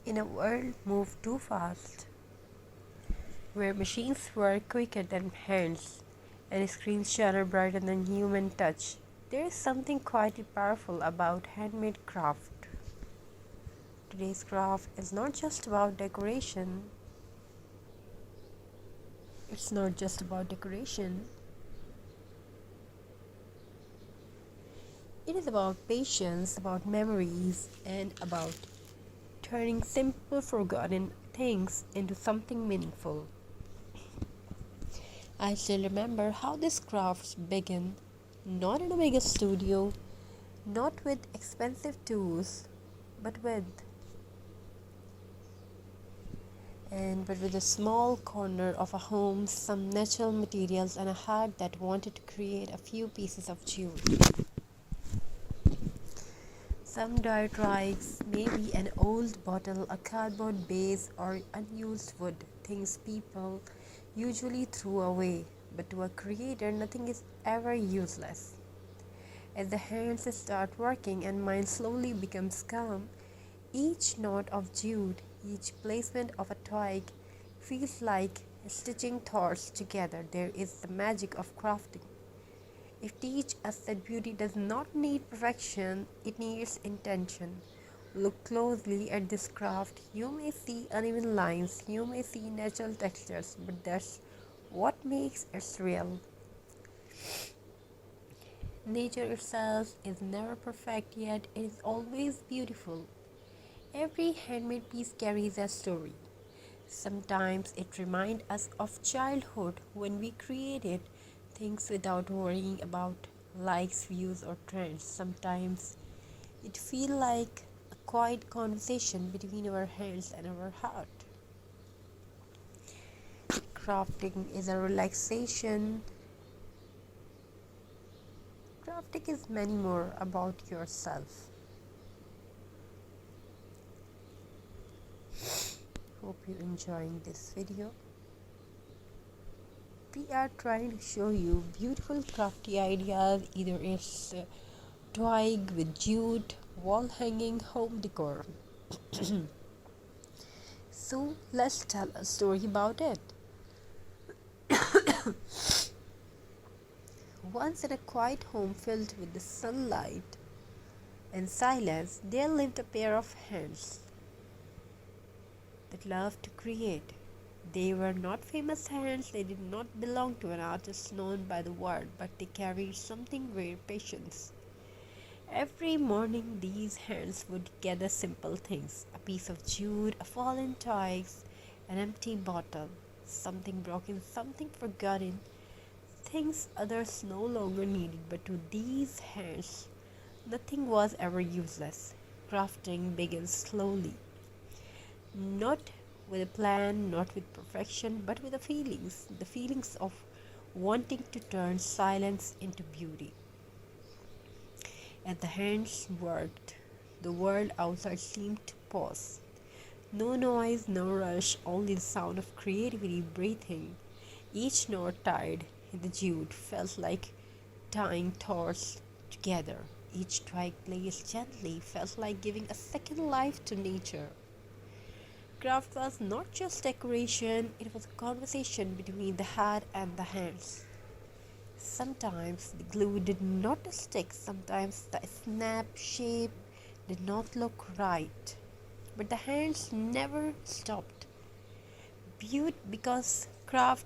In a world moved too fast, where machines work quicker than hands and screens shine brighter than human touch, there is something quietly powerful about handmade craft. Today's craft is not just about decoration. It's not just about decoration. It is about patience, about memories, and about turning simple, forgotten things into something meaningful. I still remember how this craft began, not in a big studio, not with expensive tools, but with a small corner of a home, some natural materials, and a heart that wanted to create a few pieces of jewelry. Some dry twigs, maybe an old bottle, a cardboard base, or unused wood, things people usually throw away. But to a creator, nothing is ever useless. As the hands start working and mind slowly becomes calm, each knot of jute, each placement of a twig feels like stitching thoughts together. There is the magic of crafting. It teaches us that beauty does not need perfection, it needs intention. Look closely at this craft. You may see uneven lines, you may see natural textures, but that's what makes it real. Nature itself is never perfect, yet it is always beautiful. Every handmade piece carries a story. Sometimes it reminds us of childhood when we created things without worrying about likes, views, or trends. Sometimes it feels like a quiet conversation between our hands and our heart. Crafting is a relaxation. Crafting is many more about yourself. Hope you're enjoying this video. We are trying to show you beautiful crafty ideas, either it's twig with jute, wall hanging, home decor. So let's tell a story about it. Once in a quiet home filled with the sunlight and silence, there lived a pair of hands that loved to create. They were not famous hands, they did not belong to an artist known by the world, but they carried something very patience. Every morning, these hands would gather simple things: a piece of jute, a fallen twig, an empty bottle, something broken, something forgotten, things others no longer needed. But to these hands, nothing was ever useless. Crafting began slowly, not with a plan, not with perfection, but with the feelings of wanting to turn silence into beauty. As the hands worked, the world outside seemed to pause. No noise, no rush, only the sound of creativity breathing. Each knot tied in the jute felt like tying thoughts together. Each twig placed gently felt like giving a second life to nature. Craft was not just decoration, it was a conversation between the heart and the hands. Sometimes the glue did not stick, sometimes the snap shape did not look right. But the hands never stopped. Because craft